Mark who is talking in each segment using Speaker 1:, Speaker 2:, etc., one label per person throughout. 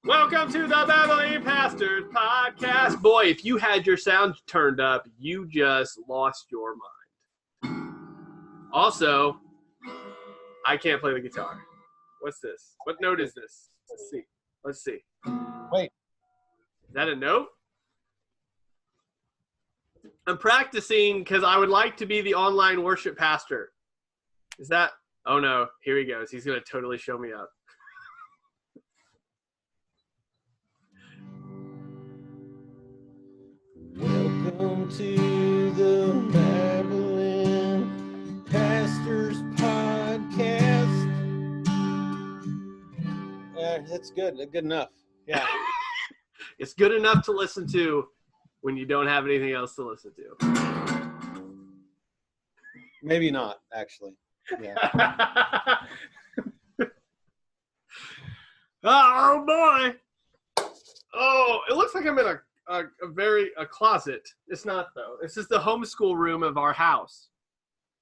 Speaker 1: Welcome to the Babbling Pastors Podcast. Boy, if you had your sound turned up, you just lost your mind. Also, I can't play the guitar. What's this? What note is this? Let's see.
Speaker 2: Wait.
Speaker 1: Is that a note? I'm practicing because I would like to be the online worship pastor. Is that? Oh no, here he goes. He's going to totally show me up.
Speaker 2: Welcome to the Babbling Pastors Podcast. That's good. Good enough. Yeah.
Speaker 1: It's good enough to listen to when you don't have anything else to listen to.
Speaker 2: Maybe not, actually. Yeah.
Speaker 1: Oh boy. Oh, it looks like I'm in a closet. It's not though. This is the homeschool room of our house,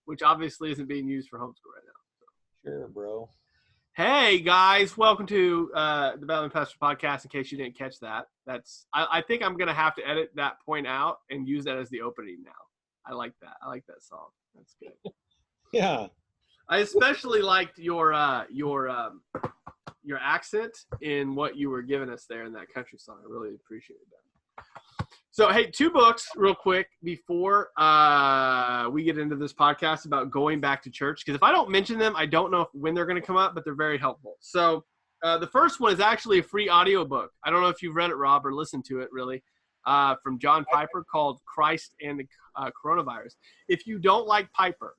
Speaker 1: which obviously isn't being used for homeschool right now. So.
Speaker 2: Sure, bro.
Speaker 1: Hey guys, welcome to the Battling Pastor Podcast. In case you didn't catch that, I think I'm gonna have to edit that point out and use that as the opening now. I like that. I like that song. That's good.
Speaker 2: Yeah.
Speaker 1: I especially liked your accent in what you were giving us there in that country song. I really appreciated that. So, hey, 2 books real quick before we get into this podcast about going back to church. Because if I don't mention them, I don't know when they're going to come up, but they're very helpful. So the first one is actually a free audiobook. I don't know if you've read it, Rob, or listened to it, really, from John Piper called Christ and the Coronavirus. If you don't like Piper,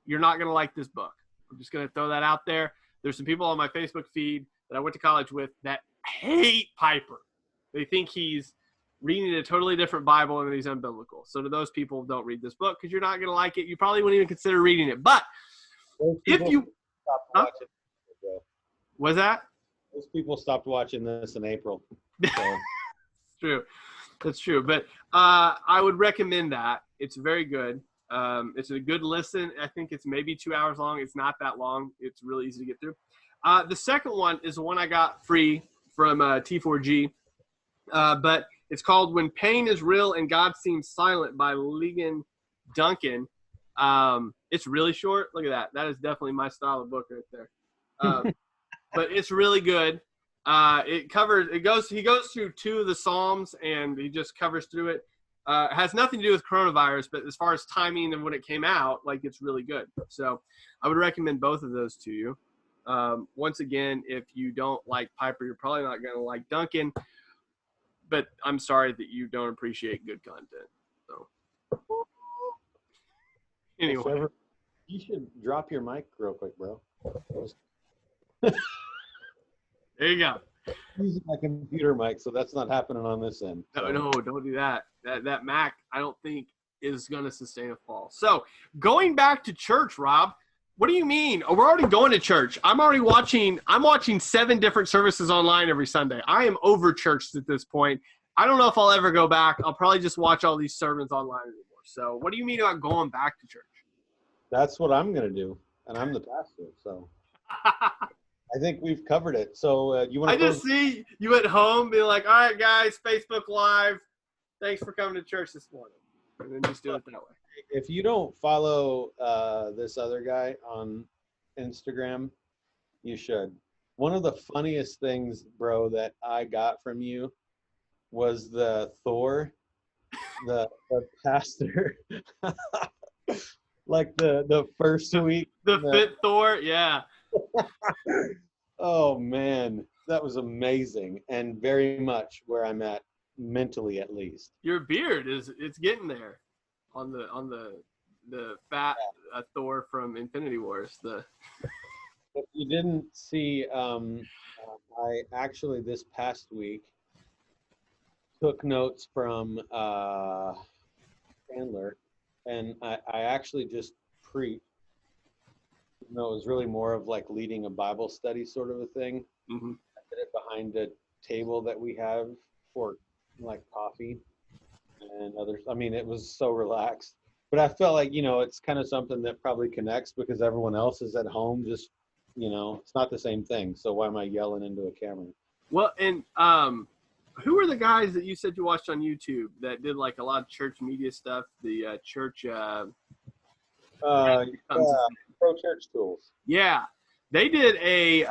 Speaker 1: you're not going to like this book. I'm just going to throw that out there. There's some people on my Facebook feed that I went to college with that hate Piper. They think he's reading a totally different Bible and he's unbiblical. So to those people, don't read this book because you're not going to like it. You probably wouldn't even consider reading it. But if you – what's that?
Speaker 2: Those people stopped watching this in April. So.
Speaker 1: True. That's true. But I would recommend that. It's very good. It's a good listen. I think it's maybe 2 hours long. It's not that long. It's really easy to get through. The second one is the one I got free from T4G. But it's called When Pain is Real and God Seems Silent by Ligon Duncan. It's really short. Look at that. That is definitely my style of book right there. But it's really good. He goes through 2 of the Psalms and he just covers through it. It has nothing to do with coronavirus, but as far as timing and when it came out, like it's really good. So I would recommend both of those to you. Once again, if you don't like Piper, you're probably not going to like Duncan. But I'm sorry that you don't appreciate good content. So anyway,
Speaker 2: you should drop your mic real quick, bro.
Speaker 1: There you go.
Speaker 2: I'm using my computer mic, so that's not happening on this end. So.
Speaker 1: No, don't do that. That Mac, I don't think is going to sustain a fall. So going back to church, Rob. What do you mean? Oh, we're already going to church. I'm watching 7 different services online every Sunday. I am over churched at this point. I don't know if I'll ever go back. I'll probably just watch all these sermons online anymore. So what do you mean about going back to church?
Speaker 2: That's what I'm going to do. And I'm the pastor. So I think we've covered it. So you want to
Speaker 1: just see you at home being like, all right, guys, Facebook Live. Thanks for coming to church this morning. And then just do it that way.
Speaker 2: If you don't follow this other guy on Instagram, you should. One of the funniest things, bro, that I got from you was the Thor, the pastor, like the first week.
Speaker 1: The fit Thor, yeah.
Speaker 2: Oh, man, that was amazing and very much where I'm at mentally, at least.
Speaker 1: Your beard it's getting there. On the fat Thor from Infinity Wars.
Speaker 2: If you didn't see, I actually this past week took notes from Chandler, and I actually just preached. It was really more of like leading a Bible study sort of a thing.
Speaker 1: Mm-hmm.
Speaker 2: I did it behind a table that we have for like coffee and others. I mean, it was so relaxed, but I felt like, it's kind of something that probably connects because everyone else is at home. Just, it's not the same thing. So why am I yelling into a camera?
Speaker 1: Well, and who are the guys that you said you watched on YouTube that did like a lot of church media stuff? The church.
Speaker 2: Yeah, Pro Church Tools.
Speaker 1: Yeah, they did a.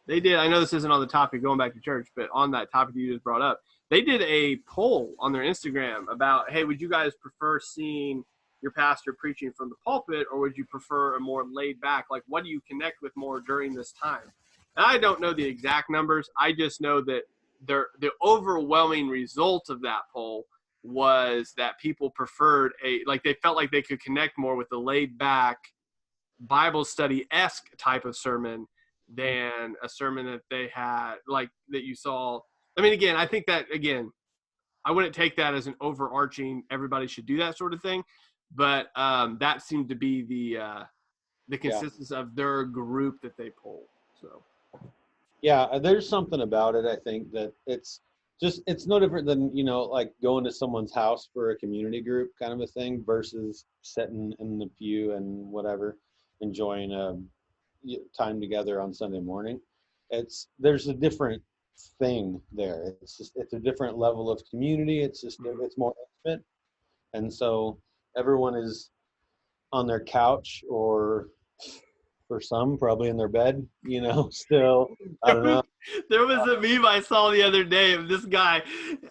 Speaker 1: They did. I know this isn't on the topic going back to church, but on that topic you just brought up, they did a poll on their Instagram about, hey, would you guys prefer seeing your pastor preaching from the pulpit, or would you prefer a more laid back? Like, what do you connect with more during this time? And I don't know the exact numbers. I just know that the overwhelming result of that poll was that people preferred they felt like they could connect more with the laid back Bible study-esque type of sermon than a sermon that they had, like that you saw. I mean, again, I think that, again, I wouldn't take that as an overarching, everybody should do that sort of thing. But that seemed to be the consensus of their group that they polled. So.
Speaker 2: Yeah, there's something about it. I think that it's no different than, like going to someone's house for a community group kind of a thing versus sitting in the pew and whatever, enjoying time together on Sunday morning. There's a different thing there. It's a different level of community. It's more intimate. And so everyone is on their couch, or for some probably in their bed, still. I don't know.
Speaker 1: There was a meme I saw the other day of this guy.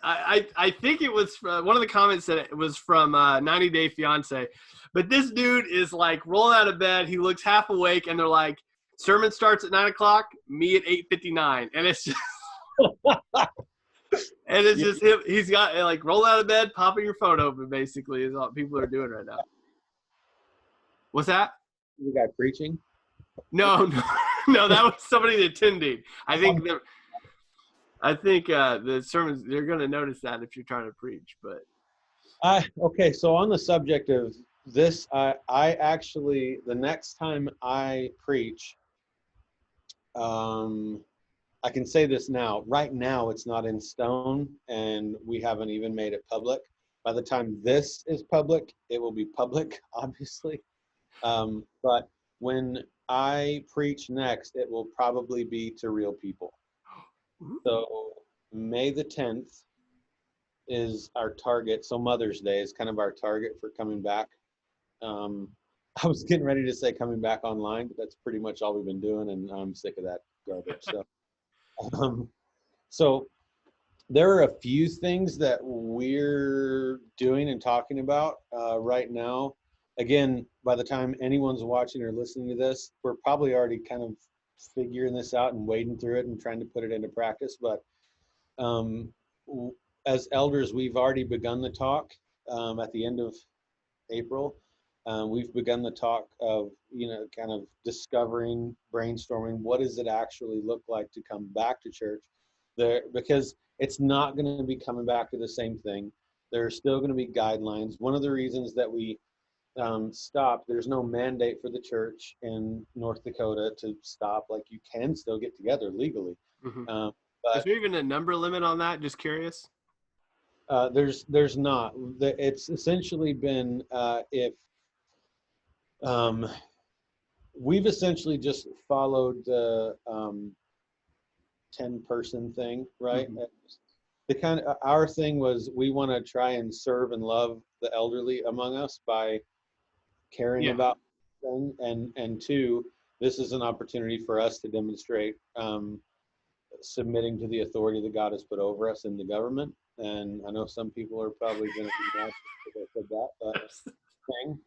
Speaker 1: I think it was one of the comments said it was from 90 Day Fiance. But this dude is like rolling out of bed. He looks half awake, and they're like, sermon starts at 9 o'clock, me at 8:59. And it's just, and it's just him. He's got like roll out of bed, popping your phone open, basically, is what people are doing right now. What's that?
Speaker 2: The guy preaching?
Speaker 1: No, that was somebody attending. I think the sermons, they're going to notice that if you're trying to preach. But
Speaker 2: okay, so on the subject of this, I actually, the next time I preach, I can say this now. Right now, it's not in stone, and we haven't even made it public. By the time this is public, it will be public, obviously. But when I preach next, it will probably be to real people. So May the 10th is our target. So Mother's Day is kind of our target for coming back. I was getting ready to say coming back online, but that's pretty much all we've been doing, and I'm sick of that garbage. So there are a few things that we're doing and talking about right now. Again, by the time anyone's watching or listening to this, we're probably already kind of figuring this out and wading through it and trying to put it into practice. But as elders, we've already begun the talk at the end of April. We've begun the talk of, kind of discovering, brainstorming, what does it actually look like to come back to church there, because it's not going to be coming back to the same thing. There are still going to be guidelines. One of the reasons that we stopped, there's no mandate for the church in North Dakota to stop. Like, you can still get together legally.
Speaker 1: Mm-hmm. But is there even a number limit on that? Just curious.
Speaker 2: There's not. It's essentially been if we've essentially just followed the 10-person thing, right? Mm-hmm. Our thing was, we want to try and serve and love the elderly among us by caring about them, and two, this is an opportunity for us to demonstrate submitting to the authority that God has put over us in the government. And I know some people are probably going to be mad at that, but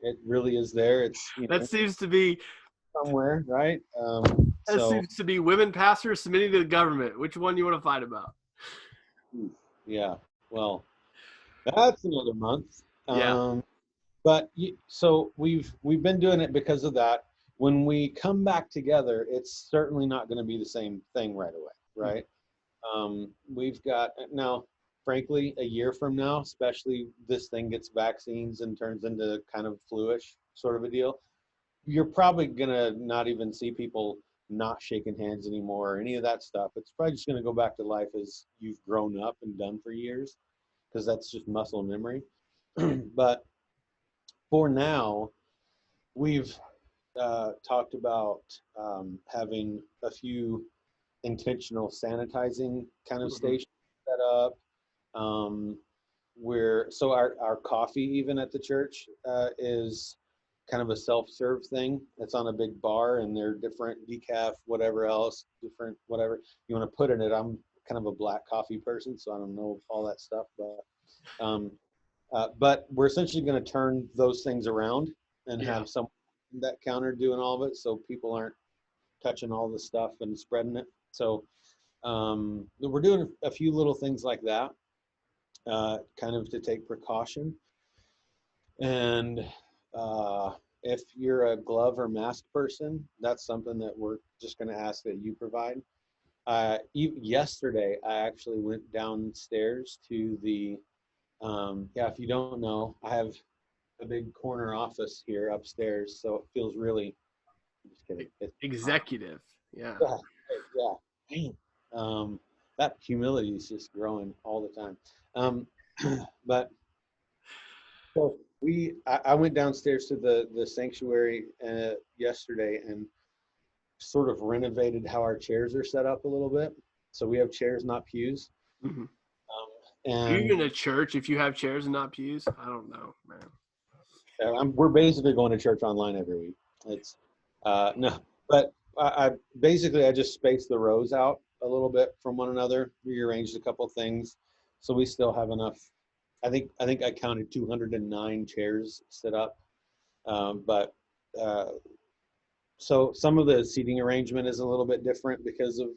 Speaker 2: it really is there. It's
Speaker 1: that seems to be
Speaker 2: somewhere, right?
Speaker 1: Seems to be women pastors submitting to the government. Which one you want to fight about?
Speaker 2: Yeah, well, that's another month.
Speaker 1: Yeah.
Speaker 2: But so we've been doing it because of that. When we come back together, it's certainly not going to be the same thing right away, right? We've got now, frankly, a year from now, especially this thing gets vaccines and turns into kind of flu-ish sort of a deal, you're probably going to not even see people not shaking hands anymore or any of that stuff. It's probably just going to go back to life as you've grown up and done for years, because that's just muscle memory. But for now, we've talked about having a few intentional sanitizing kind of station set up. So our coffee even at the church is kind of a self-serve thing. It's on a big bar, and there are different decaf, whatever else, different whatever you want to put in it. I'm kind of a black coffee person, so I don't know all that stuff, but we're essentially going to turn those things around and have someone at that counter doing all of it, so people aren't touching all the stuff and spreading it. So we're doing a few little things like that, kind of to take precaution. And if you're a glove or mask person, that's something that we're just going to ask that you provide. Yesterday, I actually went downstairs to the, if you don't know, I have a big corner office here upstairs, so it feels really, I'm just kidding.
Speaker 1: Executive. Yeah.
Speaker 2: Yeah. Man. That humility is just growing all the time. But so I went downstairs to the sanctuary yesterday and sort of renovated how our chairs are set up a little bit. So we have chairs, not pews.
Speaker 1: Mm-hmm.
Speaker 2: And
Speaker 1: even a church, if you have chairs and not pews, I don't know, man.
Speaker 2: We're basically going to church online every week. It's no, but I just spaced the rows out a little bit from one another, rearranged a couple things, so we still have enough. I think I counted 209 chairs set up, but so some of the seating arrangement is a little bit different because of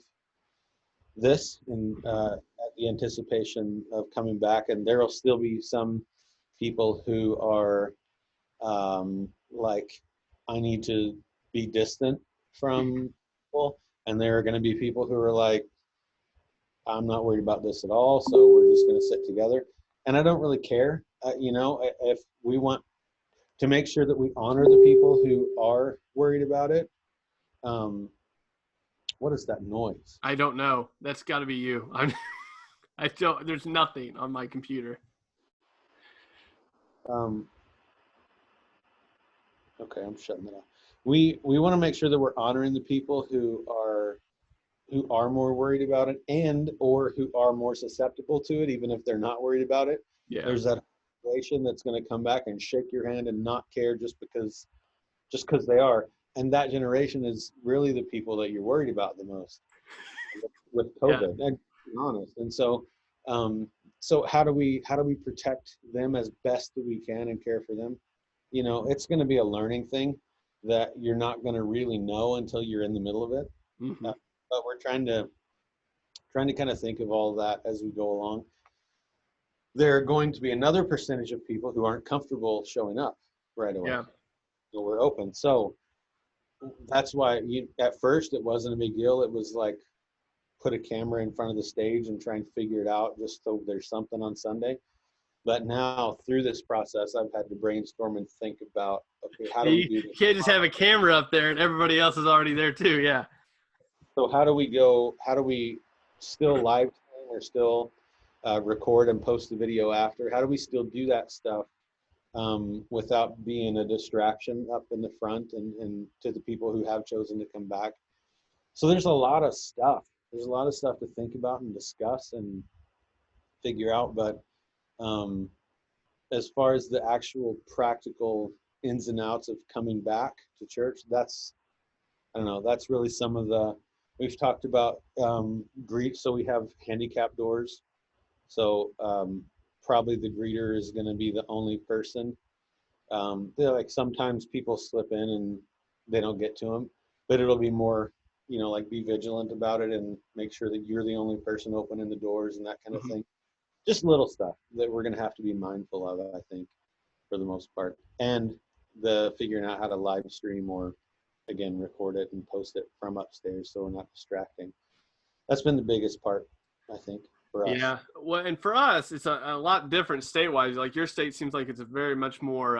Speaker 2: this, and the anticipation of coming back. And there will still be some people who are like, I need to be distant from people, and there are going to be people who are like, I'm not worried about this at all, so we're just going to sit together. And I don't really care, if we want to make sure that we honor the people who are worried about it. What is that noise?
Speaker 1: I don't know. That's got to be you. There's nothing on my computer.
Speaker 2: Okay, I'm shutting it off. We want to make sure that we're honoring the people who are more worried about it, and or who are more susceptible to it, even if they're not worried about it.
Speaker 1: Yeah.
Speaker 2: There's that population that's going to come back and shake your hand and not care just because they are. And that generation is really the people that you're worried about the most with COVID, and to be honest. And so, so how do we protect them as best that we can and care for them? It's going to be a learning thing that you're not going to really know until you're in the middle of it.
Speaker 1: Mm-hmm.
Speaker 2: But we're trying to kind of think of all of that as we go along. There are going to be another percentage of people who aren't comfortable showing up right away.
Speaker 1: Yeah.
Speaker 2: So we're open. So that's why at first it wasn't a big deal. It was like, put a camera in front of the stage and try and figure it out just so there's something on Sunday. But now through this process, I've had to brainstorm and think about, okay, how do we do this?
Speaker 1: You can't just have a camera up there and everybody else is already there too. Yeah.
Speaker 2: So how do we still live stream or still record and post the video after? How do we still do that stuff without being a distraction up in the front and to the people who have chosen to come back? So there's a lot of stuff. There's a lot of stuff to think about and discuss and figure out. But as far as the actual practical ins and outs of coming back to church, that's really some of the, we've talked about so we have handicap doors. So probably the greeter is going to be the only person. They're like, sometimes people slip in and they don't get to them, but it'll be more, like, be vigilant about it and make sure that you're the only person opening the doors and that kind of thing. Just little stuff that we're going to have to be mindful of, I think, for the most part. And the figuring out how to live stream or, again, record it and post it from upstairs so we're not distracting. That's been the biggest part, I think, for us.
Speaker 1: Yeah. Well, and for us, it's a lot different state-wise. Like, your state seems like it's a very much more,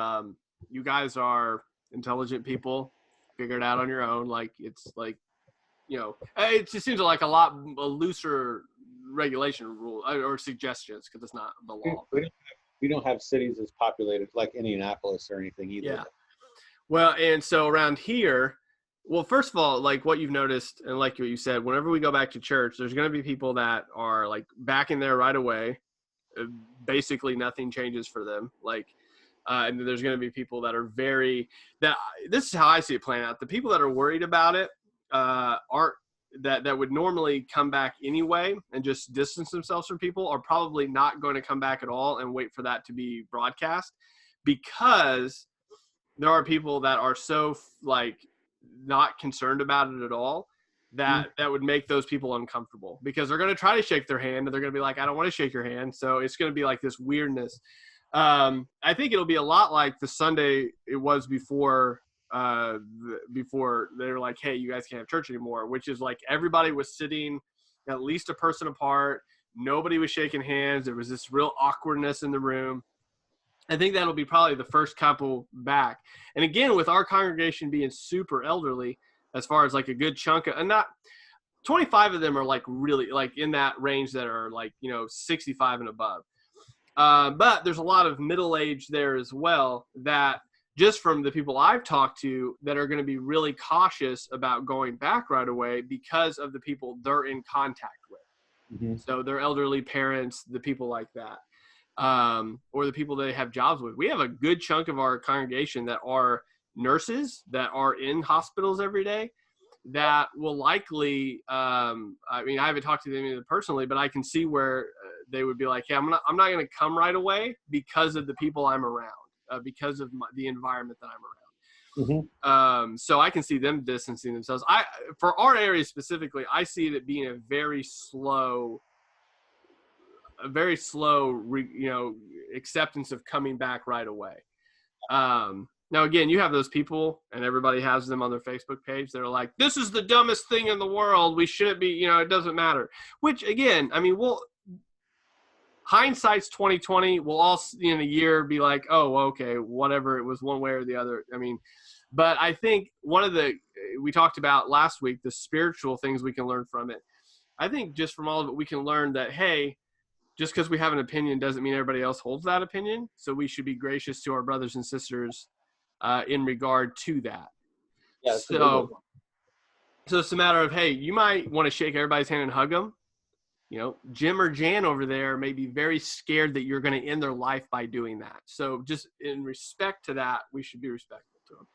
Speaker 1: you guys are intelligent people, figure it out on your own. Like, it's like, it just seems like a looser regulation rule or suggestions, because it's not the law.
Speaker 2: We don't have cities as populated like Indianapolis or anything either.
Speaker 1: Yeah. Well, and so around here, Well, first of all, like what you've noticed and like what you said, whenever we go back to church, there's going to be people that are like back in there right away. Basically nothing changes for them. Like, and then there's going to be people that are this is how I see it playing out. The people that are worried about it aren't that would normally come back anyway and just distance themselves from people are probably not going to come back at all and wait for that to be broadcast, because there are people that are so like not concerned about it at all that would make those people uncomfortable, because they're going to try to shake their hand and they're going to be like, I don't want to shake your hand. So it's going to be like this weirdness. I think it'll be a lot like the Sunday it was before they were like, hey, you guys can't have church anymore, which is like everybody was sitting at least a person apart. Nobody was shaking hands. There was this real awkwardness in the room. I think that'll be probably the first couple back. And again, with our congregation being super elderly, as far as like a good chunk of, and not 25 of them are like really like in that range that are like, 65 and above. But there's a lot of middle age there as well, that just from the people I've talked to that are going to be really cautious about going back right away because of the people they're in contact with. Mm-hmm. So their elderly parents, the people like that. Or the people they have jobs with. We have a good chunk of our congregation that are nurses that are in hospitals every day that will likely, I haven't talked to them personally, but I can see where they would be like, hey, I'm not going to come right away because of the people I'm around, because of the environment that I'm around. Mm-hmm. So I can see them distancing themselves. For our area specifically, I see it being a very slow acceptance of coming back right away. Now, again, you have those people, and everybody has them on their Facebook page. They're like, this is the dumbest thing in the world. We shouldn't be, it doesn't matter. Which, again, hindsight's 2020. We'll all in a year be like, oh, okay, whatever. It was one way or the other. But I think we talked about last week, the spiritual things we can learn from it. I think just from all of it, we can learn that, hey, just because we have an opinion doesn't mean everybody else holds that opinion. So we should be gracious to our brothers and sisters in regard to that. Yeah, so it's a matter of, hey, you might want to shake everybody's hand and hug them. Jim or Jan over there may be very scared that you're going to end their life by doing that. So just in respect to that, we should be respectful to them.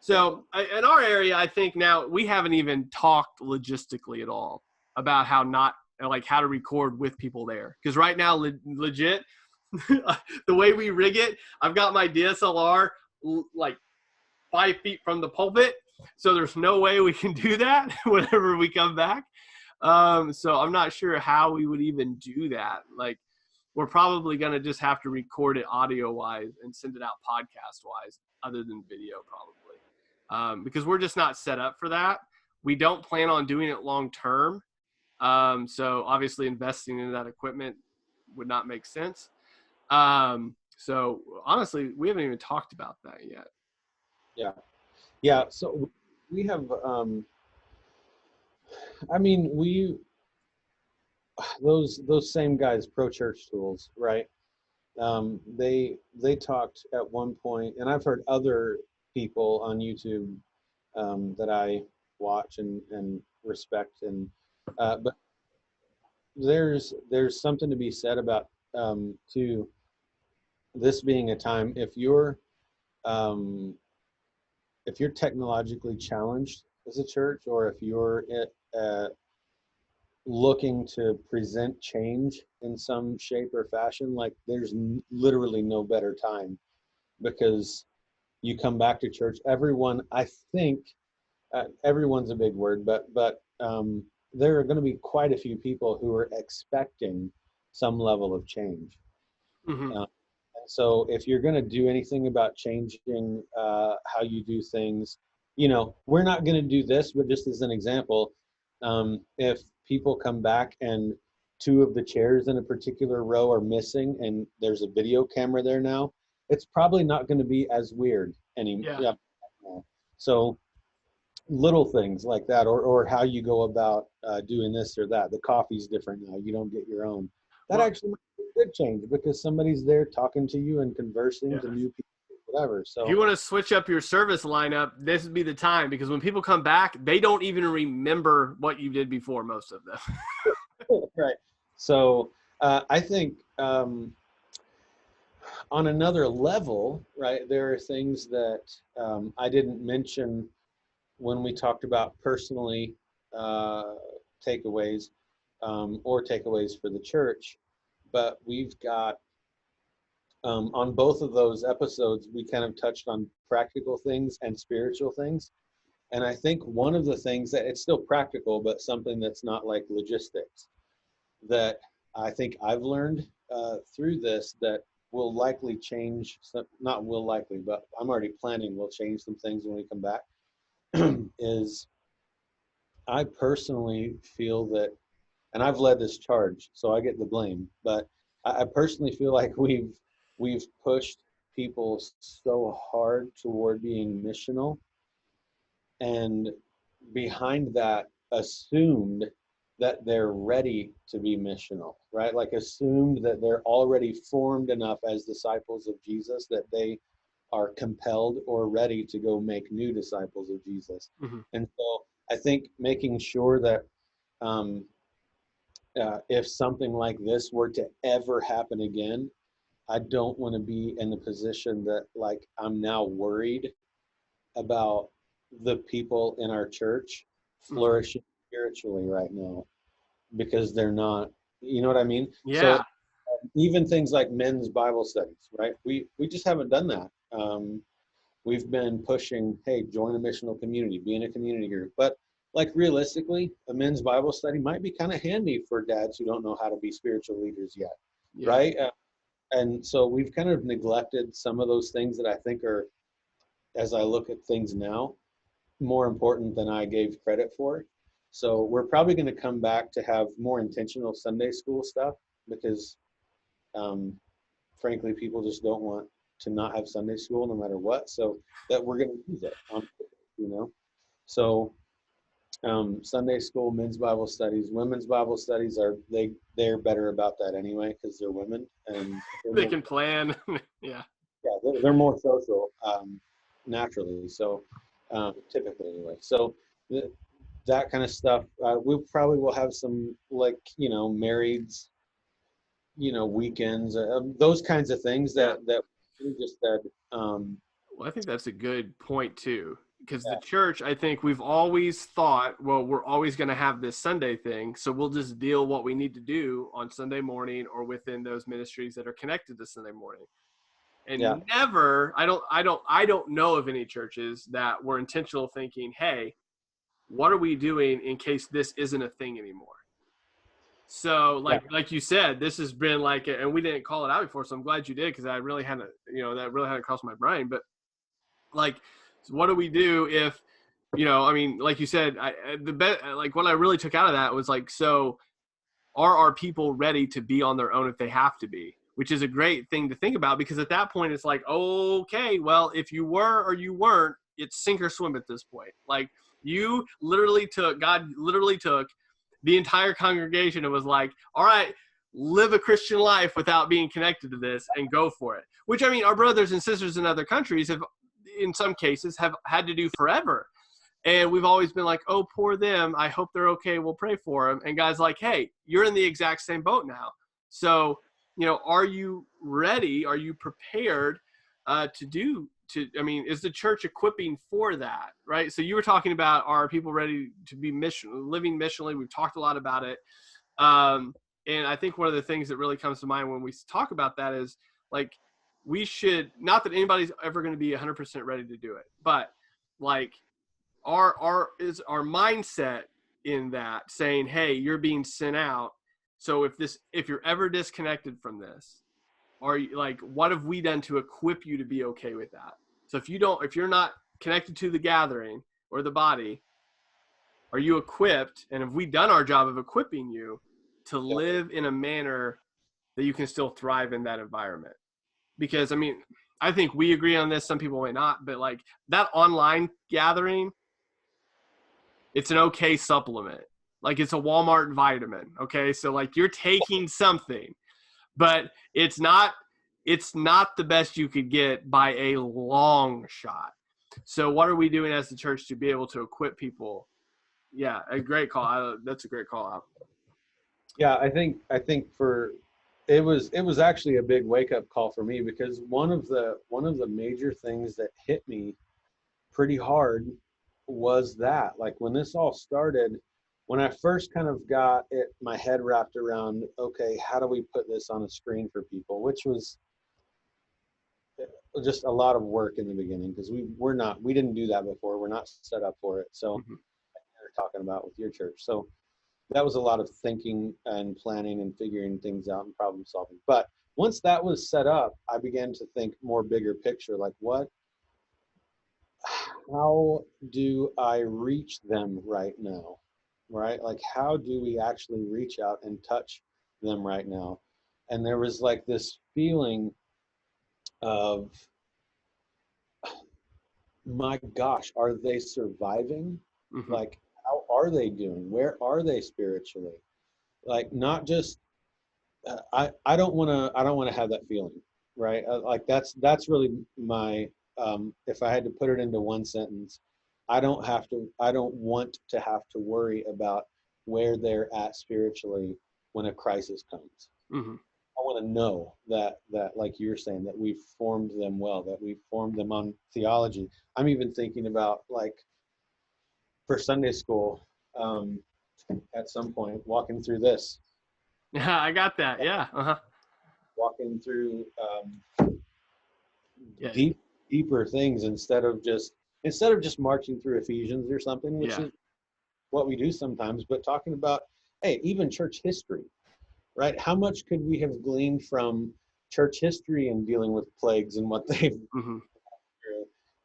Speaker 1: So in our area, I think now we haven't even talked logistically at all about how to record with people there. Because right now, legit, the way we rig it, I've got my DSLR like 5 feet from the pulpit. So there's no way we can do that whenever we come back. So I'm not sure how we would even do that. Like, we're probably going to just have to record it audio-wise and send it out podcast-wise, other than video probably. Because we're just not set up for that. We don't plan on doing it long-term. So obviously investing in that equipment would not make sense. So honestly, we haven't even talked about that yet.
Speaker 2: Yeah. So we have, those same guys, Pro Church Tools, right? They talked at one point, and I've heard other people on YouTube that I watch and respect, but there's something to be said about to this being a time, if you're technologically challenged as a church, or if you're looking to present change in some shape or fashion, like there's literally no better time, because you come back to church. Everyone, I think, everyone's a big word, but there are going to be quite a few people who are expecting some level of change. Mm-hmm. So if you're going to do anything about changing how you do things, we're not going to do this, but just as an example, if people come back and 2 of the chairs in a particular row are missing and there's a video camera there now, it's probably not going to be as weird anymore. Yeah. So little things like that, or how you go about doing this or that. The coffee's different now. You don't get your own. That actually might be a good change, because somebody's there talking to you and conversing to new people. whatever.
Speaker 1: If
Speaker 2: So
Speaker 1: you want to switch up your service lineup, this would be the time, because when people come back, they don't even remember what you did before, most of them.
Speaker 2: right. So I think on another level, right, there are things that I didn't mention when we talked about personally takeaways or takeaways for the church, but we've got on both of those episodes, we kind of touched on practical things and spiritual things. And I think one of the things that it's still practical, but something that's not like logistics, that I think I've learned through this that will likely change, not will likely, but I'm already planning will change some things when we come back, is I personally feel that, and I've led this charge, so I get the blame, but I personally feel like we've pushed people so hard toward being missional, and behind that assumed that they're ready to be missional, right? Like assumed that they're already formed enough as disciples of Jesus that they are compelled or ready to go make new disciples of Jesus.
Speaker 1: Mm-hmm.
Speaker 2: And so I think making sure that if something like this were to ever happen again, I don't want to be in the position that like I'm now worried about the people in our church flourishing spiritually right now because they're not, you know what I mean?
Speaker 1: Yeah.
Speaker 2: So even things like men's Bible studies, right? We just haven't done that. We've been pushing, hey, join a missional community, be in a community group. But like realistically, a men's Bible study might be kind of handy for dads who don't know how to be spiritual leaders yet,
Speaker 1: Yeah.
Speaker 2: right? And so we've kind of neglected some of those things that I think are, as I look at things now, more important than I gave credit for. So we're probably going to come back to have more intentional Sunday school stuff because frankly, people just don't want to not have Sunday school no matter what. So that we're going to use it on, you know. So Sunday school, men's Bible studies, women's Bible studies they're better about that anyway because they're women and
Speaker 1: they can plan. Yeah.
Speaker 2: Yeah, they're more social naturally. So typically anyway. So that kind of stuff. We probably will have some like marrieds, weekends, those kinds of things that we just said.
Speaker 1: Well, I think that's a good point too, because
Speaker 2: Yeah.
Speaker 1: the church, I think we've always thought, well, we're always going to have this Sunday thing, so we'll just deal what we need to do on Sunday morning or within those ministries that are connected to Sunday morning. And
Speaker 2: Yeah.
Speaker 1: never, I don't know of any churches that were intentional thinking, hey, what are we doing in case this isn't a thing anymore? So like you said, this has been like, and we didn't call it out before, so I'm glad you did, because I really hadn't, that really hadn't crossed my brain. But like, what do we do if, I mean, like you said, like what I really took out of that was like, so are our people ready to be on their own if they have to be? Which is a great thing to think about, because at that point it's like, okay, well, if you were or you weren't, it's sink or swim at this point. Like God literally took the entire congregation and was like, all right, live a Christian life without being connected to this and go for it. Which, I mean, our brothers and sisters in other countries have, in some cases, have had to do forever. And we've always been like, oh, poor them. I hope they're okay. We'll pray for them. And God's like, hey, you're in the exact same boat now. So, are you ready? Are you prepared is the church equipping for that? Right. So you were talking about, are people ready to be living missionally? We've talked a lot about it. And I think one of the things that really comes to mind when we talk about that is like, we should, not that anybody's ever going to be 100% ready to do it, but like, is our mindset in that saying, hey, you're being sent out. So if you're ever disconnected from this, are you like, what have we done to equip you to be okay with that? So if you're not connected to the gathering or the body, are you equipped? And have we done our job of equipping you to live in a manner that you can still thrive in that environment? Because I mean, I think we agree on this. Some people may not, but like that online gathering, it's an okay supplement. Like it's a Walmart vitamin. Okay. So like you're taking something, but it's not it's not the best you could get by a long shot. So what are we doing as the church to be able to equip people? Yeah, a great call. That's a great call out.
Speaker 2: Yeah, I think it was actually a big wake up call for me, because one of the major things that hit me pretty hard was that, like, when this all started, when I first kind of got my head wrapped around, okay, how do we put this on a screen for people, which was just a lot of work in the beginning, because we didn't do that before. We're not set up for it. So
Speaker 1: Mm-hmm.
Speaker 2: you're talking about with your church. So that was a lot of thinking and planning and figuring things out and problem solving. But once that was set up, I began to think more bigger picture, like how do I reach them right now? Right? Like, how do we actually reach out and touch them right now? And there was like this feeling of, my gosh, are they surviving?
Speaker 1: Mm-hmm.
Speaker 2: Like, how are they doing? Where are they spiritually? Like, not just, I don't want to have that feeling, right? Like, that's really my, if I had to put it into one sentence, I don't want to have to worry about where they're at spiritually when a crisis comes.
Speaker 1: Mm-hmm.
Speaker 2: I want to know that like you're saying, that we've formed them well, that we've formed them on theology. I'm even thinking about, like, for Sunday school, at some point, walking through this,
Speaker 1: I got that. Yeah. Uh-huh.
Speaker 2: walking through
Speaker 1: Yeah.
Speaker 2: deeper things, instead of just marching through Ephesians or something, which is what we do sometimes, but talking about, hey, even church history, right? How much could we have gleaned from church history and dealing with plagues and what they've,
Speaker 1: Mm-hmm.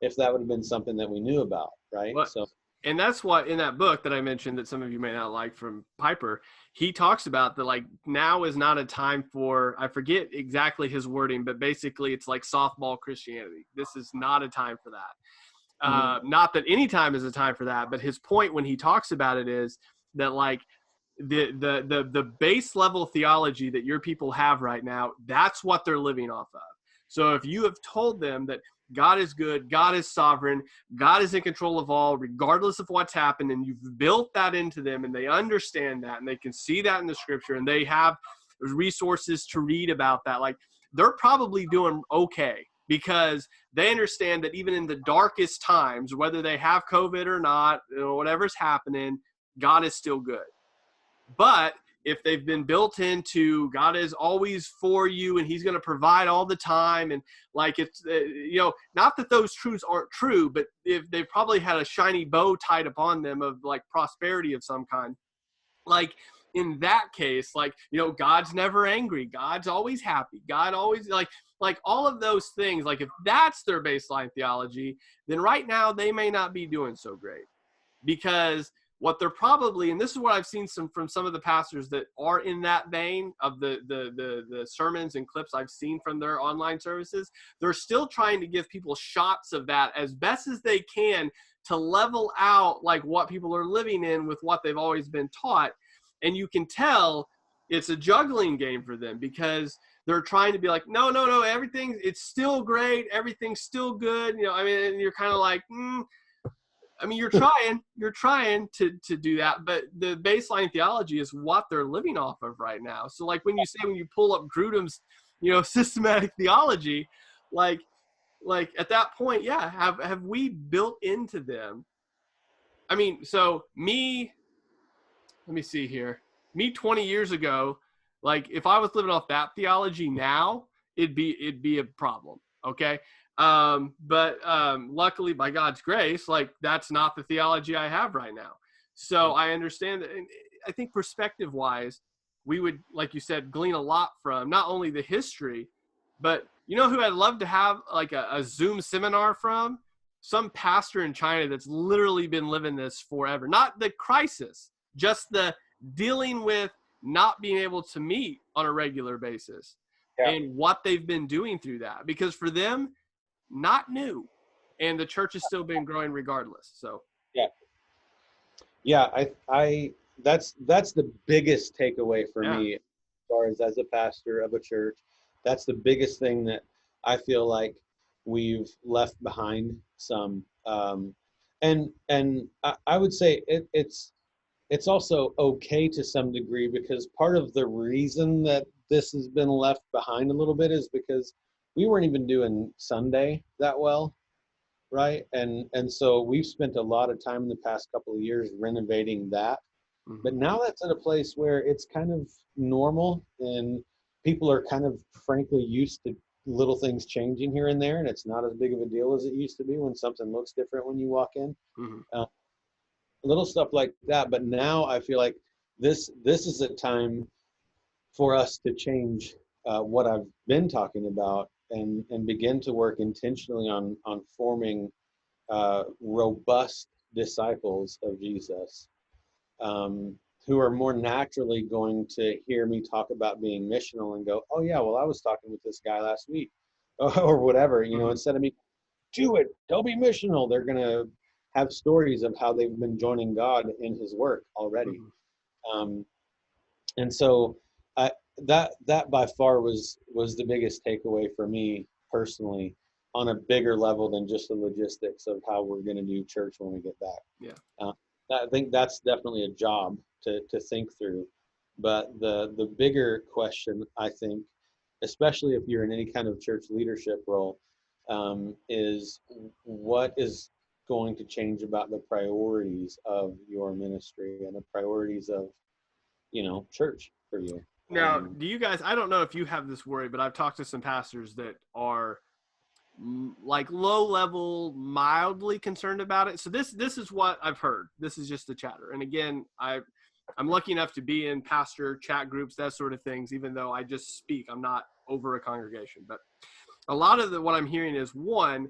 Speaker 2: if that would have been something that we knew about, right?
Speaker 1: Well,
Speaker 2: So,
Speaker 1: and that's what, in that book that I mentioned that some of you may not like, from Piper, he talks about that, like, now is not a time for, I forget exactly his wording, but basically it's like softball Christianity. This is not a time for that. Not that any time is a time for that, but his point when he talks about it is that, like, the base level theology that your people have right now, that's what they're living off of. So if you have told them that God is good, God is sovereign, God is in control of all, regardless of what's happened, and you've built that into them, and they understand that, and they can see that in the scripture, and they have resources to read about that, like, they're probably doing okay, because they understand that even in the darkest times, whether they have COVID or not, whatever's happening, God is still good. But if they've been built into God is always for you and he's going to provide all the time, and, like, it's, not that those truths aren't true, but if they've probably had a shiny bow tied upon them of, like, prosperity of some kind, like, in that case, like, God's never angry, God's always happy, God always, like all of those things, like, if that's their baseline theology, then right now they may not be doing so great, because what they're probably, and this is what I've seen from some of the pastors that are in that vein of the sermons and clips I've seen from their online services, they're still trying to give people shots of that as best as they can to level out, like, what people are living in with what they've always been taught. And you can tell it's a juggling game for them, because they're trying to be like, no, it's still great, everything's still good, and you're kind of like, you're trying to do that, but the baseline theology is what they're living off of right now. So, like, when you pull up Grudem's, systematic theology, like at that point, yeah, have we built into them? So let me see here. Me 20 years ago, like, if I was living off that theology now, it'd be a problem. Okay. But luckily, by God's grace, like, that's not the theology I have right now. So I understand that. And I think perspective wise, we would, like you said, glean a lot from not only the history, but who I'd love to have, like, a Zoom seminar from? Some pastor in China that's literally been living this forever. Not the crisis, just the dealing with not being able to meet on a regular basis, and what they've been doing through that. Because for them, not new, and the church has still been growing regardless. So
Speaker 2: I that's the biggest takeaway for me, as far as a pastor of a church. That's the biggest thing that I feel like we've left behind some. I would say it's also okay to some degree, because part of the reason that this has been left behind a little bit is because we weren't even doing Sunday that well, right? And so we've spent a lot of time in the past couple of years renovating that. But now that's at a place where it's kind of normal, and people are kind of frankly used to little things changing here and there, and it's not as big of a deal as it used to be when something looks different when you walk in. Little stuff like that. But now I feel like this is a time for us to change what I've been talking about, and begin to work intentionally on forming robust disciples of Jesus, who are more naturally going to hear me talk about being missional and go, oh yeah, well, I was talking with this guy last week, or whatever, instead of me, do it, go be missional. They're going to have stories of how they've been joining God in his work already. And so that by far was the biggest takeaway for me personally, on a bigger level than just the logistics of how we're going to do church when we get back. I think that's definitely a job to think through. But the bigger question, I think, especially if you're in any kind of church leadership role, is what is going to change about the priorities of your ministry and the priorities of, church for you.
Speaker 1: Now, do you guys, I don't know if you have this worry, but I've talked to some pastors that are like low level, mildly concerned about it. So this is what I've heard. This is just the chatter. And again, I'm lucky enough to be in pastor chat groups, that sort of things, even though I just speak. I'm not over a congregation. But a lot of what I'm hearing is, one,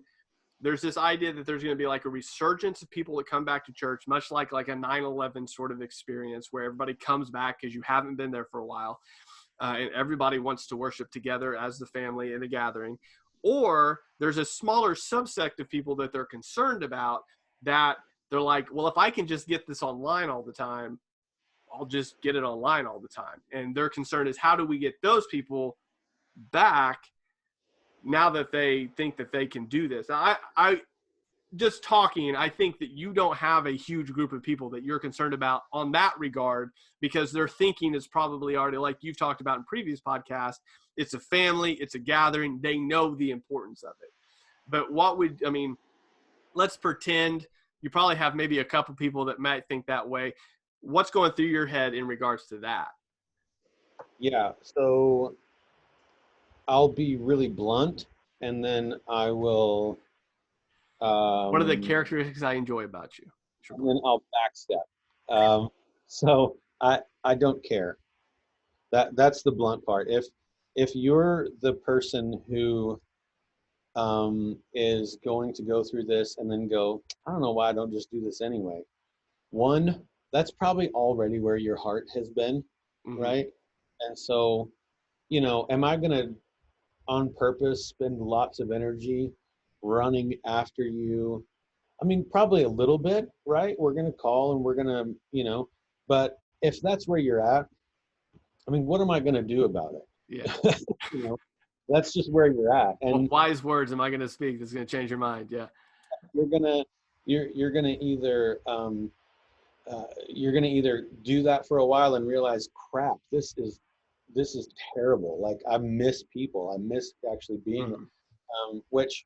Speaker 1: there's this idea that there's going to be like a resurgence of people that come back to church, much like a 9/11 sort of experience, where everybody comes back because you haven't been there for a while. And everybody wants to worship together as the family in a gathering. Or there's a smaller subsect of people that they're concerned about, that they're like, well, if I can just get this online all the time, I'll just get it online all the time. And their concern is, how do we get those people back now that they think that they can do this? I just talking, I think that you don't have a huge group of people that you're concerned about on that regard, because their thinking is probably already, like you've talked about in previous podcasts, it's a family, it's a gathering. They know the importance of it. But let's pretend you probably have maybe a couple people that might think that way. What's going through your head in regards to that?
Speaker 2: Yeah, so I'll be really blunt, and then I will.
Speaker 1: What are the characteristics I enjoy about you?
Speaker 2: And then I'll backstep. So I don't care. That's the blunt part. If you're the person who is going to go through this and then go, I don't know why I don't just do this anyway. One, that's probably already where your heart has been, right? And so, am I going to on purpose spend lots of energy running after you? I mean, probably a little bit, right? We're going to call and we're going to, but if that's where you're at, I mean, what am I going to do about it?
Speaker 1: Yeah.
Speaker 2: That's just where you're at. And
Speaker 1: what wise words am I going to speak that's going to change your mind? Yeah.
Speaker 2: You're going to either do that for a while and realize, crap, this is terrible. Like, I miss people. I miss actually being, which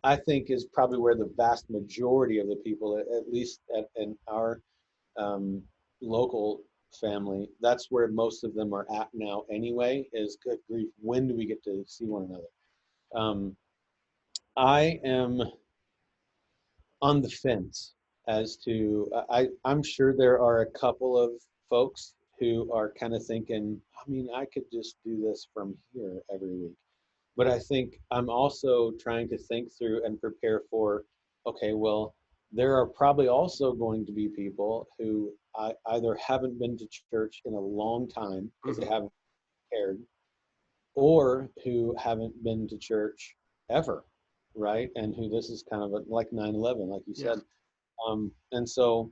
Speaker 2: I think is probably where the vast majority of the people, at least in our local family, that's where most of them are at now anyway, is good grief, when do we get to see one another? I am on the fence as to, I'm sure there are a couple of folks who are kind of thinking, I mean, I could just do this from here every week. But I think I'm also trying to think through and prepare for, okay, well, there are probably also going to be people who either haven't been to church in a long time because they haven't cared, or who haven't been to church ever, right? And who this is kind of like 9/11, like you said. And so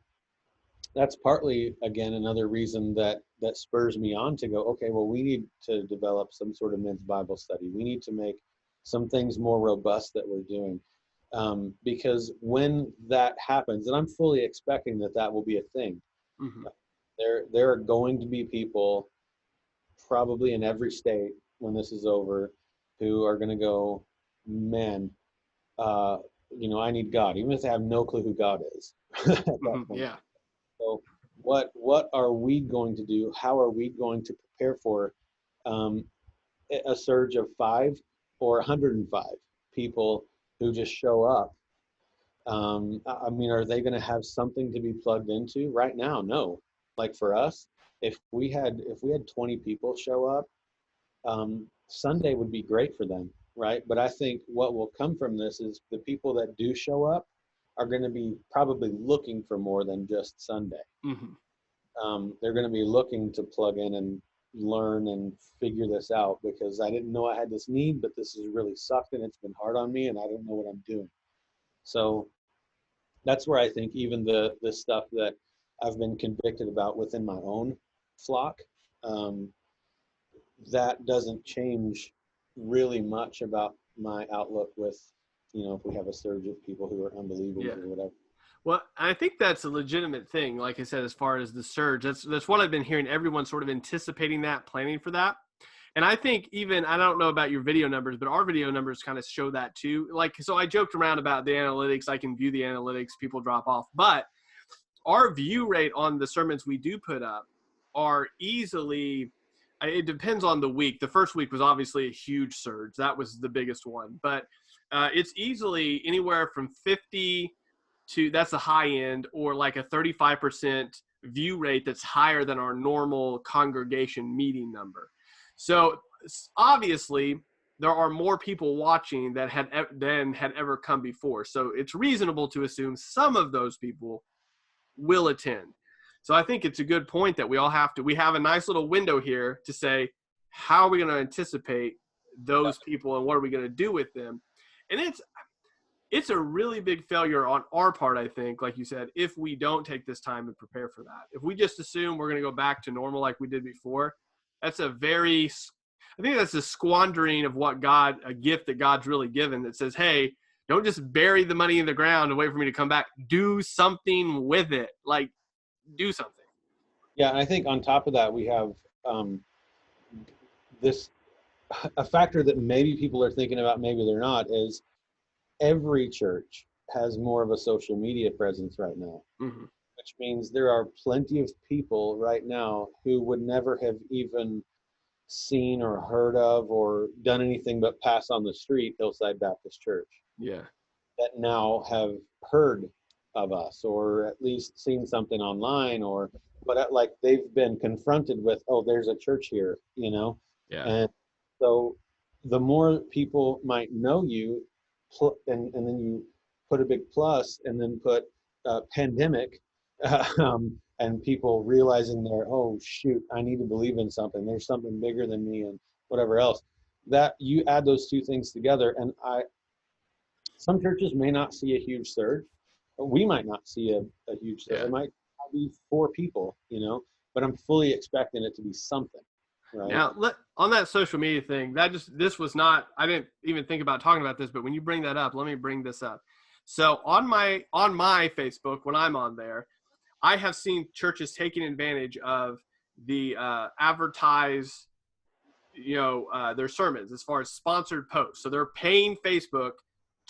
Speaker 2: that's partly, again, another reason that that spurs me on to go, okay, well, we need to develop some sort of men's Bible study. We need to make some things more robust that we're doing. Because when that happens, and I'm fully expecting that that will be a thing,
Speaker 1: Mm-hmm.
Speaker 2: there are going to be people probably in every state when this is over who are going to go, man, I need God, even if they have no clue who God is at that point.
Speaker 1: Yeah.
Speaker 2: So what are we going to do? How are we going to prepare for a surge of 5 or 105 people who just show up? I mean, are they going to have something to be plugged into right now? No. Like for us, if we had 20 people show up, Sunday would be great for them, right? But I think what will come from this is the people that do show up are going to be probably looking for more than just Sunday. They're going to be looking to plug in and learn and figure this out, because I didn't know I had this need, but this has really sucked and it's been hard on me and I don't know what I'm doing. So that's where I think even the stuff that I've been convicted about within my own flock, that doesn't change really much about my outlook with, if we have a surge of people who are unbelievers or whatever.
Speaker 1: Well, I think that's a legitimate thing. Like I said, as far as the surge, that's what I've been hearing. Everyone sort of anticipating that, planning for that. And I think even, I don't know about your video numbers, but our video numbers kind of show that too. Like, so I joked around about the analytics. I can view the analytics, people drop off, but our view rate on the sermons we do put up are easily, it depends on the week. The first week was obviously a huge surge. That was the biggest one, but it's easily anywhere from 50 to, that's the high end, or like a 35% view rate that's higher than our normal congregation meeting number. So obviously there are more people watching than had ever come before. So it's reasonable to assume some of those people will attend. So I think it's a good point that we have a nice little window here to say, how are we going to anticipate those people and what are we going to do with them? And it's a really big failure on our part, I think, like you said, if we don't take this time and prepare for that. If we just assume we're going to go back to normal like we did before, I think that's a squandering of a gift that God's really given, that says, hey, don't just bury the money in the ground and wait for me to come back. Do something with it. Like, do something.
Speaker 2: Yeah, and I think on top of that, we have a factor that maybe people are thinking about, maybe they're not, is every church has more of a social media presence right now, which means there are plenty of people right now who would never have even seen or heard of or done anything but pass on the street Hillside Baptist Church.
Speaker 1: Yeah.
Speaker 2: That now have heard of us, or at least seen something online, but like they've been confronted with, oh, there's a church here, Yeah. And so the more people might know you, and then you put a big plus, and then put pandemic, and people realizing oh shoot, I need to believe in something. There's something bigger than me, and whatever else. That you add those two things together, and some churches may not see a huge surge. We might not see a huge surge. It might be 4 people, but I'm fully expecting it to be something. Right.
Speaker 1: Now, on that social media thing, I didn't even think about talking about this, but when you bring that up, let me bring this up. So on my Facebook, when I'm on there, I have seen churches taking advantage of the advertise, their sermons as far as sponsored posts. So they're paying Facebook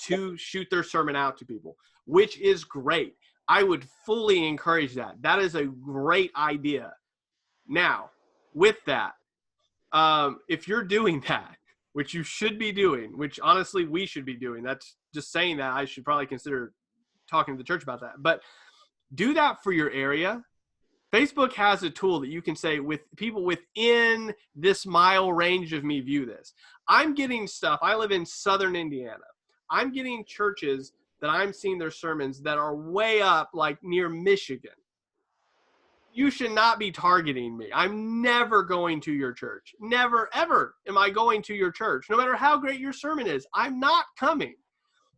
Speaker 1: to shoot their sermon out to people, which is great. I would fully encourage that. That is a great idea. Now, with that, if you're doing that, which you should be doing, which honestly we should be doing, that's just saying that, I should probably consider talking to the church about that, but do that for your area. Facebook has a tool that you can say, with people within this mile range of me view this. I'm getting stuff. I live in Southern Indiana. I'm getting churches that I'm seeing their sermons that are way up, like near Michigan. You should not be targeting me. I'm never going to your church. Never, ever am I going to your church. No matter how great your sermon is, I'm not coming.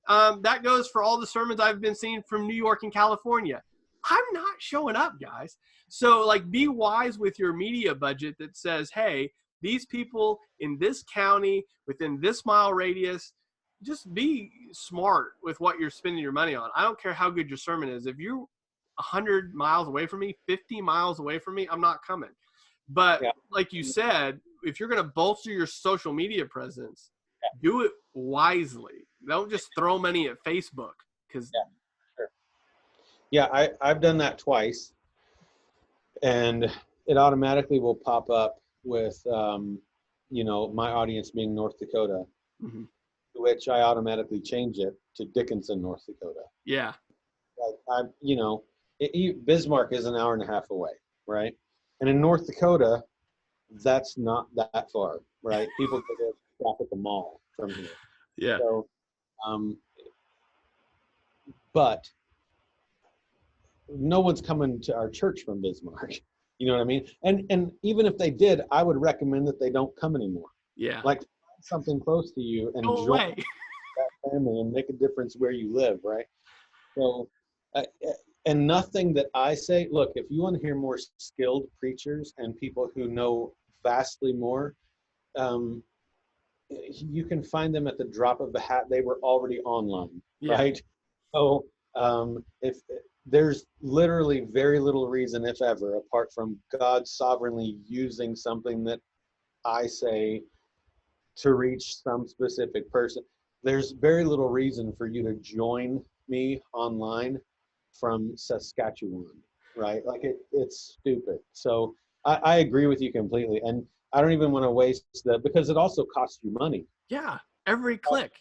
Speaker 1: That goes for all the sermons I've been seeing from New York and California. I'm not showing up, guys. So like, be wise with your media budget that says, hey, these people in this county within this mile radius, just be smart with what you're spending your money on. I don't care how good your sermon is. If you're 100 miles away from me, 50 miles away from me, I'm not coming. But
Speaker 2: Yeah.
Speaker 1: like you said, if you're going to bolster your social media presence, do it wisely. Don't just throw money at Facebook, because
Speaker 2: Sure. Yeah, I've done that twice, and it automatically will pop up with, my audience being North Dakota,
Speaker 1: mm-hmm.
Speaker 2: to which I automatically change it to Dickinson, North Dakota.
Speaker 1: Yeah.
Speaker 2: Like Bismarck is an hour and a half away, right? And in North Dakota, that's not that far, right? People go stop at the mall from here.
Speaker 1: Yeah.
Speaker 2: So, but no one's coming to our church from Bismarck. You know what I mean? And even if they did, I would recommend that they don't come anymore.
Speaker 1: Yeah.
Speaker 2: Like, find something close to you and
Speaker 1: Go
Speaker 2: join
Speaker 1: away.
Speaker 2: that family and make a difference where you live, right? So, and nothing that I say, look, if you want to hear more skilled preachers and people who know vastly more, you can find them at the drop of a hat. They were already online, right? So if there's literally very little reason, if ever, apart from God sovereignly using something that I say to reach some specific person, there's very little reason for you to join me online from Saskatchewan, right? Like it's stupid. So I agree with you completely. And I don't even want to waste that, because it also costs you money.
Speaker 1: Yeah. Every click.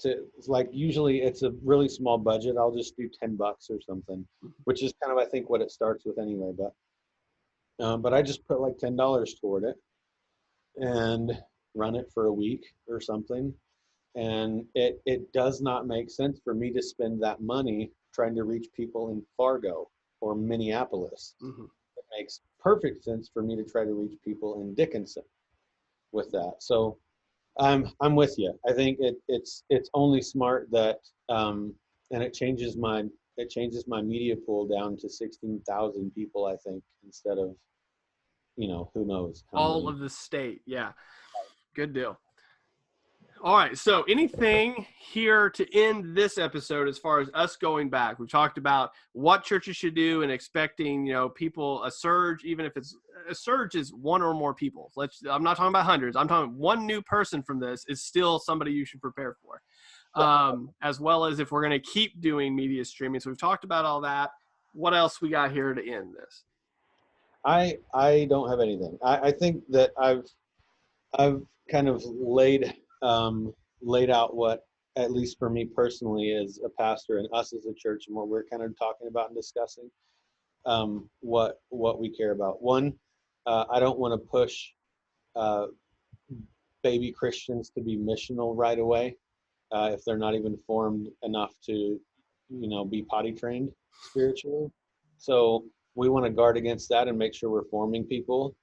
Speaker 2: To like, usually it's a really small budget. I'll just do $10 or something, which is kind of, I think, what it starts with anyway. But I just put like $10 toward it and run it for a week or something. And it does not make sense for me to spend that money trying to reach people in Fargo or Minneapolis.
Speaker 1: Mm-hmm.
Speaker 2: It makes perfect sense for me to try to reach people in Dickinson with that. So I'm with you. I think it's only smart that, and it changes my media pool down to 16,000 people, I think, instead of, who knows how
Speaker 1: All
Speaker 2: many.
Speaker 1: of the state. Yeah. Good deal. All right. So anything here to end this episode as far as us going back? We've talked about what churches should do and expecting, people, a surge, even if it's a surge is one or more people. I'm not talking about hundreds. I'm talking one new person from this is still somebody you should prepare for. As well as if we're going to keep doing media streaming. So we've talked about all that. What else we got here to end this?
Speaker 2: I don't have anything. I think that I've kind of laid out what, at least for me personally, as a pastor and us as a church, and what we're kind of talking about and discussing, what we care about. One, I don't want to push baby Christians to be missional right away, if they're not even formed enough to, be potty trained spiritually. So we want to guard against that and make sure we're forming people.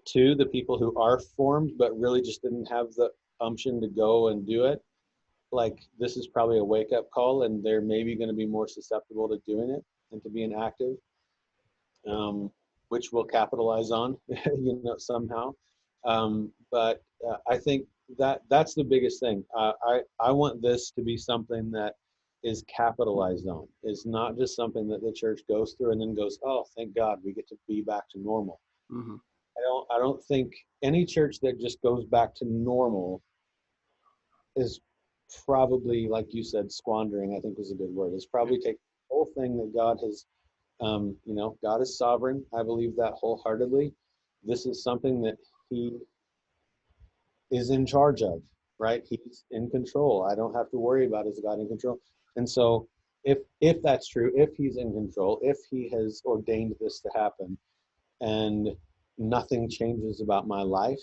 Speaker 2: Two, the people who are formed but really just didn't have the umption to go and do it, like, this is probably a wake-up call, and they're maybe going to be more susceptible to doing it and to being active, which we'll capitalize on, somehow. But I think that's the biggest thing. I want this to be something that is capitalized on. It's not just something that the church goes through and then goes, oh, thank God we get to be back to normal.
Speaker 1: Mm-hmm.
Speaker 2: I don't think any church that just goes back to normal is probably, like you said, squandering, I think was a good word. It's probably taking the whole thing that God has, God is sovereign. I believe that wholeheartedly. This is something that he is in charge of, right? He's in control. I don't have to worry about, is God in control? And so if that's true, if he's in control, if he has ordained this to happen, and nothing changes about my life,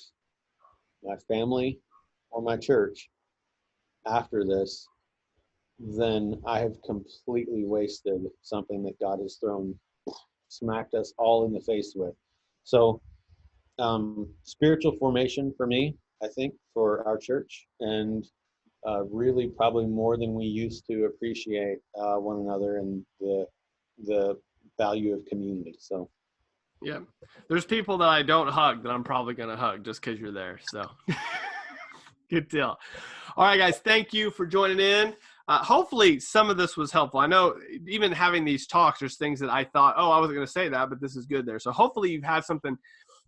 Speaker 2: my family, or my church after this, then I have completely wasted something that God has smacked us all in the face with. So spiritual formation for me, I think, for our church, and really probably more than we used to appreciate one another and the the value of community. So
Speaker 1: yeah, there's people that I don't hug that I'm probably going to hug just because you're there. So good deal. All right, guys, thank you for joining in. Hopefully some of this was helpful. I know even having these talks, there's things that I thought, oh, I wasn't going to say that, but this is good there. So hopefully you've had something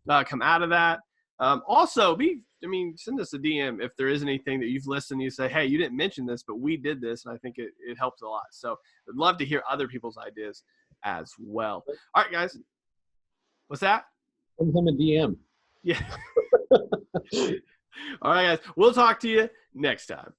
Speaker 1: come out of that. Also, send us a DM if there is anything that you've listened and you say, hey, you didn't mention this, but we did this, and I think it helps a lot. So I'd love to hear other people's ideas as well. All right, guys. What's that?
Speaker 2: send him a DM.
Speaker 1: Yeah. All right, guys. We'll talk to you next time.